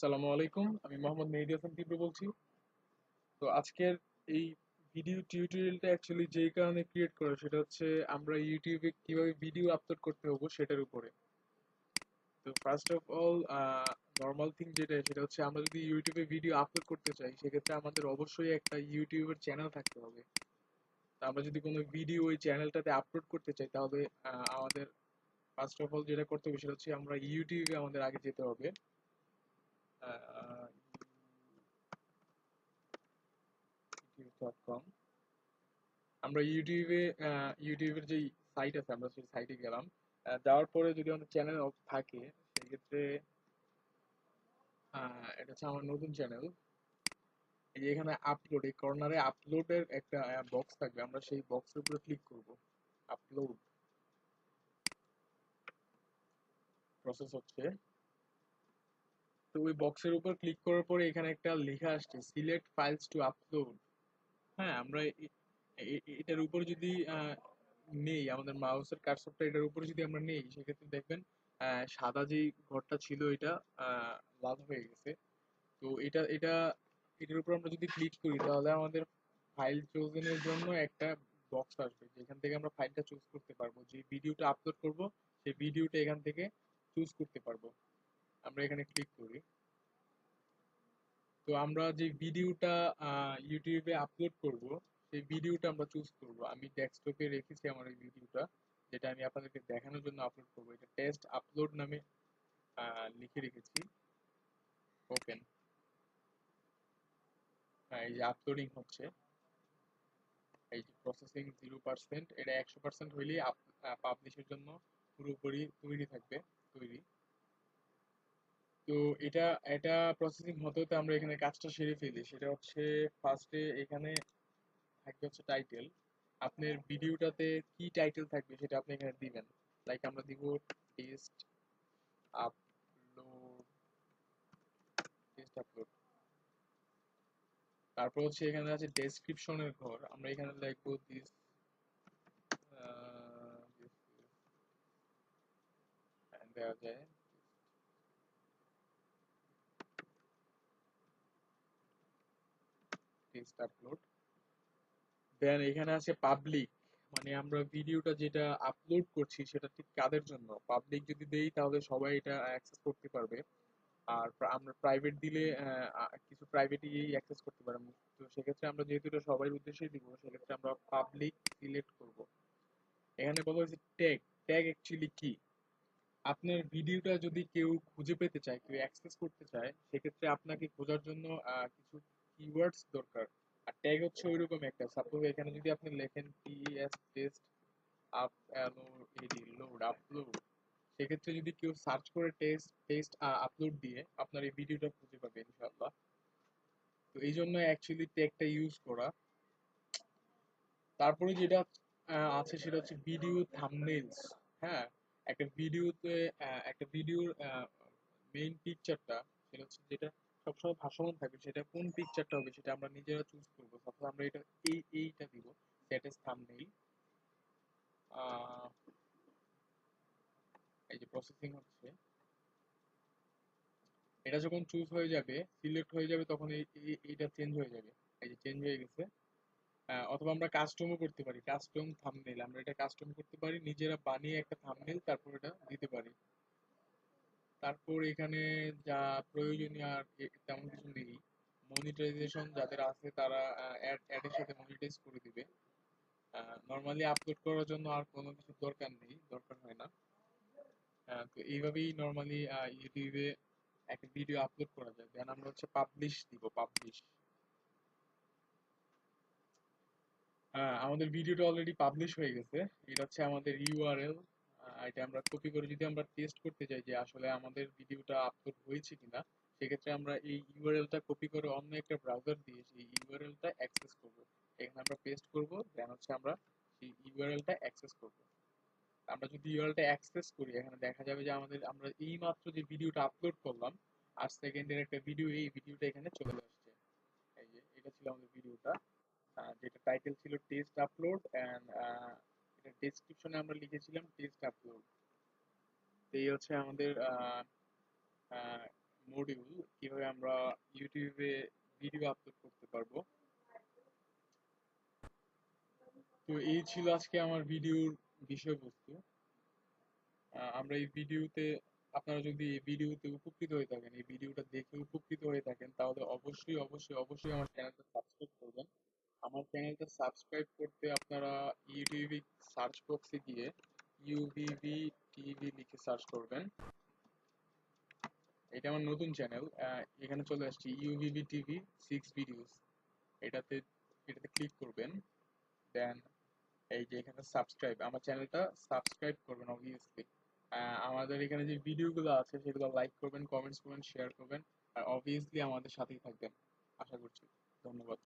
আসসালামু আলাইকুম, আমি মোহাম্মদ মেহেদী হাসান তীব্র বলছি। তো আজকের এই ভিডিও টিউটোরিয়ালটা অ্যাকচুয়ালি যেই কারণে ক্রিয়েট করা সেটা হচ্ছে আমরা ইউটিউবে কিভাবে ভিডিও আপলোড করতে হবো সেটার উপরে। তো first of all normal thing যেটা সেটা হচ্ছে আমরা যদি ইউটিউবে ভিডিও আপলোড করতে চাই সেক্ষেত্রে আমাদের অবশ্যই একটা ইউটিউবের চ্যানেল থাকতে হবে। তো আমরা যদি কোনো ভিডিও ওই চ্যানেলটাতে আপলোড করতে চাই তাহলে আমাদের ফার্স্ট অফ অল যেটা করতে হবে সেটা হচ্ছে আমরা ইউটিউবে আমাদের আগে যেতে হবে। youtube.com। আমরা ইউটিউবের যেই সাইট আছে আমরা সেই সাইটে গেলাম। যাওয়ার পরে যদি আমাদের চ্যানেল থাকে সেক্ষেত্রে এটা হচ্ছে আমার নতুন চ্যানেল। এই যে এখানে আপলোড, এই কর্নারে আপলোডের একটা বক্স থাকবে, আমরা সেই বক্সের উপরে ক্লিক করব। আপলোড প্রসেস হচ্ছে। তো ওই বক্সের উপর ক্লিক করার পরে এখানে একটা লেখা আসছে সিলেক্ট ফাইলস টু আপলোড। হ্যাঁ, আমরা এটার উপর যদি নেই, আমাদের মাউসের কার্সরটা এটার উপর যদি আমরা নেই সেক্ষেত্রে দেখবেন সাদা যেই ঘরটা ছিল এটা লাল হয়ে গেছে। তো এটার উপর আমরা যদি ক্লিক করি তাহলে আমাদের ফাইল চোজেনের জন্য একটা বক্স আসবে যেখান থেকে আমরা ফাইলটা চুজ করতে পারবো, যে ভিডিওটা আপলোড করব সেই ভিডিওটা এখান থেকে চুজ করতে পারবো। আমরা এখানে ক্লিক করি। তো আমরা যে ভিডিওটা ইউটিউবে আপলোড করব সেই ভিডিওটা আমরা চুজ করব। আমি ডেস্কটপে রেখেছি আমার এই ভিডিওটা, যেটা আমি আপনাদেরকে দেখানোর জন্য আপলোড করব। এটা টেস্ট আপলোড নামে লিখে রেখেছি। ওপেন। এই যে আপলোডিং হচ্ছে, এই যে প্রসেসিং 0%, এটা 100% হইলেই পাবলিশের জন্য পুরোপুরি তৈরি থাকবে। তৈরি। তো এটা এটা প্রসেসিং হতে হতে আমরা এখানে কাজটা সেরে ফেলি। সেটা হচ্ছে ফার্স্টে এখানে থাকবে হচ্ছে টাইটেল। আপনার ভিডিওটাতে কি টাইটেল থাকবে সেটা আপনি এখানে দিবেন। লাইক আমরা দিব টেস্ট আপলোড। Test upload. তারপর হচ্ছে এখানে আছে ডেসক্রিপশনের ঘর, আমরা এখানে লিখবো দিস দেওয়া যায় টেস্ট আপলোড। দেন এখানে আছে পাবলিক, মানে আমরা ভিডিওটা যেটা আপলোড করছি সেটা ঠিক কাদের জন্য। পাবলিক যদি দেই তাহলে সবাই এটা অ্যাক্সেস করতে পারবে। আর আমরা প্রাইভেট দিলে কিছু প্রাইভেটই অ্যাক্সেস করতে পারবে। তো সেক্ষেত্রে আমরা যেহেতু এটা সবার উদ্দেশ্যেই দিব সেক্ষেত্রে আমরা পাবলিক সিলেক্ট করব। এখানে বলা হয়েছে ট্যাগ। ট্যাগ অ্যাকচুয়ালি কি? আপনার ভিডিওটা যদি কেউ খুঁজে পেতে চায়, কেউ অ্যাক্সেস করতে চায়, সেক্ষেত্রে আপনাকে খোঁজার জন্য কিছু কিওয়ার্ডস দরকার। আর ট্যাগ হচ্ছে ওইরকম একটা, সাপোজ এখানে যদি আপনি লেখেন টিএস টেস্ট আপ এডি লোড আপলোড, সেক্ষেত্রে যদি কেউ সার্চ করে টেস্ট টেস্ট আপলোড দিয়ে আপনার এই ভিডিওটা খুঁজে পাবে ইনশাআল্লাহ। তো এই জন্য অ্যাকচুয়ালি ট্যাগটা ইউজ করা। তারপরে যেটা আছে সেটা হচ্ছে ভিডিও থাম্বনেইলস। হ্যাঁ, একটা ভিডিওতে একটা ভিডিওর মেইন পিকচারটা সেটা হচ্ছে যেটা সবসময় ভাসমান থাকবে, সেটা কোন পিকচারটা হবে সেটা আমরা নিজেরা চুজ করবো। সাপোজ আমরা এটা এইটা দিব, দ্যাট ইজ থাম্বনেইল। এই যে প্রসেসিং হচ্ছে, এটা যখন চুজ হয়ে যাবে, সিলেক্ট হয়ে যাবে, তখন এইটা চেঞ্জ হয়ে যাবে। এই যে চেঞ্জ হয়ে গেছে। অথবা আমরা কাস্টমও করতে পারি, কাস্টম থাম্বনেইল, আমরা এটা কাস্টম করতে পারি, নিজেরা বানিয়ে একটা থাম্বনেইল তারপর এটা দিতে পারি। তারপর এখানে যা প্রয়োজনীয় আর তেমন কিছু নেই। মনিটাইজেশন যাদের আছে তারা অ্যাডের সাথে মনিটাইজ করে দিবে। নর্মালি আপলোড করার জন্য আর কোনো কিছু দরকার নেই, দরকার হয় না। তো এইভাবেই নর্মালি ইউটিউবে একটা ভিডিও আপলোড করা যায়। দেন আমরা হচ্ছে পাবলিশ দিব, পাবলিশ। আমাদের ভিডিওটা অলরেডি পাবলিশ হয়ে গেছে। এটা হচ্ছে আমাদের ইউআরএল। এটা আমরা কপি করে যদি আমরা টেস্ট করতে চাই যে আসলে আমাদের ভিডিওটা আপলোড হয়েছে কিনা, সেক্ষেত্রে আমরা এই ইউআরএলটা কপি করে অন্য একটা ব্রাউজার দিয়ে সেই ইউআরএলটা অ্যাক্সেস করব। এখানে আমরা পেস্ট করব, দেন হচ্ছে আমরা সেই ইউআরএলটা অ্যাক্সেস করব। আমরা যদি ইউআরএলটা অ্যাক্সেস করি এখানে দেখা যাবে যে আমরা এই মাত্র যে ভিডিওটা আপলোড করলাম 8 সেকেন্ডের একটা ভিডিও, এই ভিডিওটা এখানে চলে আসছে। এই যে এটা ছিল আমাদের ভিডিওটা, যেটা টাইটেল ছিল টেস্ট আপলোড অ্যান্ড এটা ডেসক্রিপশনে আমরা লিখেছিলাম টেস্ট আপলোড। এই হচ্ছে আমাদের মডিউল কিভাবে আমরা ইউটিউবে ভিডিও আপলোড করতে পারবো। তো এই ছিল আজকে আমার ভিডিওর বিষয়বস্তু। আমরা এই ভিডিওতে, আপনারা যদি এই ভিডিওতে উপকৃত হয়ে থাকেন, এই ভিডিওটা দেখে উপকৃত হয়ে থাকেন, তাহলে অবশ্যই অবশ্যই অবশ্যই আমার চ্যানেলটা সাবস্ক্রাইব করবেন। আমার চ্যানেলটা সাবস্ক্রাইব করতে আপনারা ইউটিউবে সার্চ বক্সে গিয়ে ইউভিভি টিভি লিখে সার্চ করবেন। এটা আমার নতুন চ্যানেল, এখানে চলে আসছি ইউভিভি টিভি 6 ভিডিওস। এটাতে এটাতে ক্লিক করবেন। দেন এই যে এখানে সাবস্ক্রাইব, আমার চ্যানেলটা সাবস্ক্রাইব করবেন অবভিয়াসলি। আমাদের এখানে যে ভিডিওগুলো আছে সেগুলো লাইক করবেন, কমেন্টস করবেন, শেয়ার করবেন, আর অবভিয়াসলি আমাদের সাথেই থাকবেন আশা করছি। ধন্যবাদ।